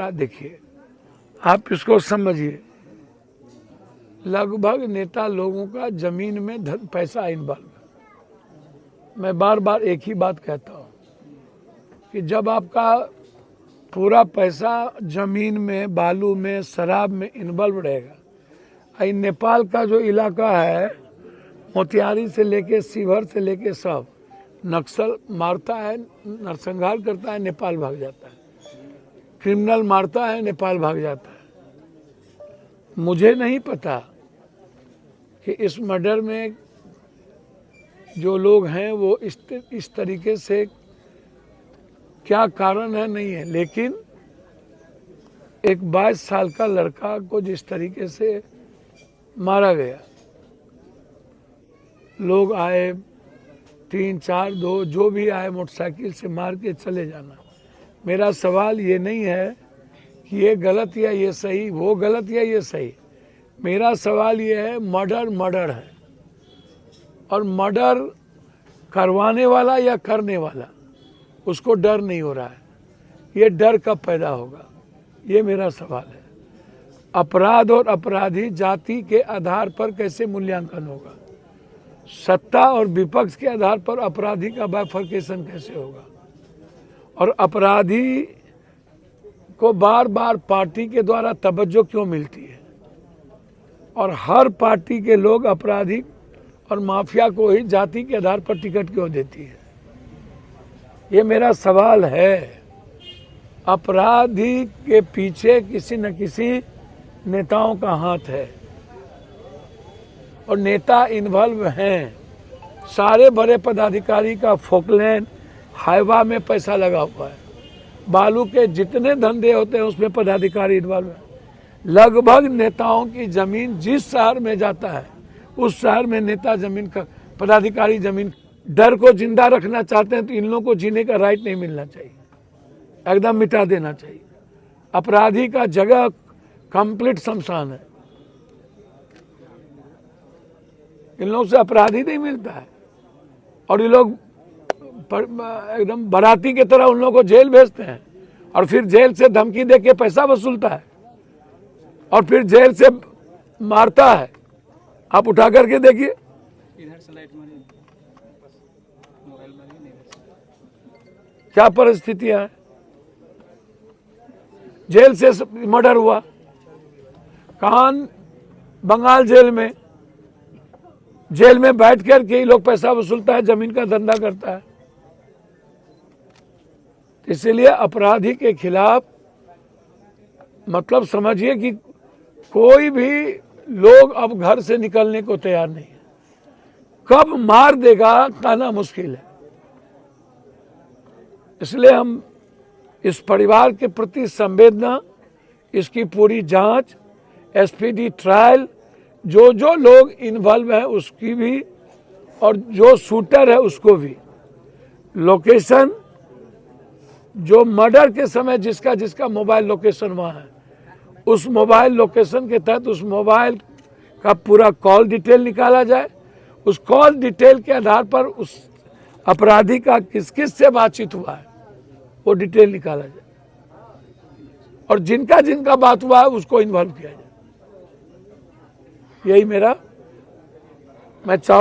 अपराध देखिए, आप इसको समझिए, लगभग नेता लोगों का जमीन में धन पैसा इन्वॉल्व। मैं बार बार एक ही बात कहता हूँ कि जब आपका पूरा पैसा जमीन में, बालू में, शराब में इन्वॉल्व रहेगा, नेपाल का जो इलाका है, मोतिहारी से लेके शिवहर से लेके सब नक्सल मारता है, नरसंहार करता है, नेपाल भाग जाता है, क्रिमिनल मारता है, नेपाल भाग जाता है। मुझे नहीं पता कि इस मर्डर में जो लोग हैं वो इस तरीके से क्या कारण है नहीं है, लेकिन एक 22 साल का लड़का को जिस तरीके से मारा गया, लोग आए 3, 4, 2 जो भी आए मोटरसाइकिल से मार के चले जाना। मेरा सवाल ये नहीं है कि ये गलत या ये सही, वो गलत या ये सही। मेरा सवाल ये है, मर्डर है, और मर्डर करवाने वाला या करने वाला, उसको डर नहीं हो रहा है। ये डर कब पैदा होगा, ये मेरा सवाल है। अपराध और अपराधी जाति के आधार पर कैसे मूल्यांकन होगा? सत्ता और विपक्ष के आधार पर अपराधी का बाइफर्केशन कैसे होगा? और अपराधी को बार बार पार्टी के द्वारा तवज्जो क्यों मिलती है? और हर पार्टी के लोग अपराधी और माफिया को ही जाति के आधार पर टिकट क्यों देती है? ये मेरा सवाल है। अपराधी के पीछे किसी न किसी नेताओं का हाथ है, और नेता इन्वॉल्व हैं। सारे बड़े पदाधिकारी का फोकलैंड हाईवा में पैसा लगा हुआ है, बालू के जितने धंधे होते हैं उसमें पदाधिकारी इन्वॉल्व है। लगभग नेताओं की जमीन जिस शहर में जाता है उस शहर में नेता जमीन का, पदाधिकारी जमीन। डर को जिंदा रखना चाहते हैं तो इन लोगों को जीने का राइट नहीं मिलना चाहिए, एकदम मिटा देना चाहिए। अपराधी का जगह कंप्लीट शमशान है, इन लोगों से अपराधी नहीं मिलता है, और ये लोग एकदम बाराती की तरह उन लोगों को जेल भेजते हैं, और फिर जेल से धमकी दे के पैसा वसूलता है, और फिर जेल से मारता है। आप उठा करके देखिए, क्या परिस्थितियां हैं। जेल से मर्डर हुआ, कान बंगाल जेल में बैठ कर के लोग पैसा वसूलता है, जमीन का धंधा करता है। इसलिए अपराधी के खिलाफ मतलब समझिए कि कोई भी लोग अब घर से निकलने को तैयार नहीं है। कब मार देगा कहना मुश्किल है। इसलिए हम इस परिवार के प्रति संवेदना, इसकी पूरी जांच, एसपीडी ट्रायल, जो जो लोग इन्वॉल्व है उसकी भी, और जो शूटर है उसको भी, लोकेशन जो मर्डर के समय जिसका जिसका मोबाइल लोकेशन वहाँ है, उस मोबाइल लोकेशन के तहत उस मोबाइल का पूरा कॉल डिटेल निकाला जाए। उस कॉल डिटेल के आधार पर उस अपराधी का किस किस से बातचीत हुआ है वो डिटेल निकाला जाए, और जिनका जिनका बात हुआ है उसको इन्वॉल्व किया जाए। यही मेरा मैं चाहूँ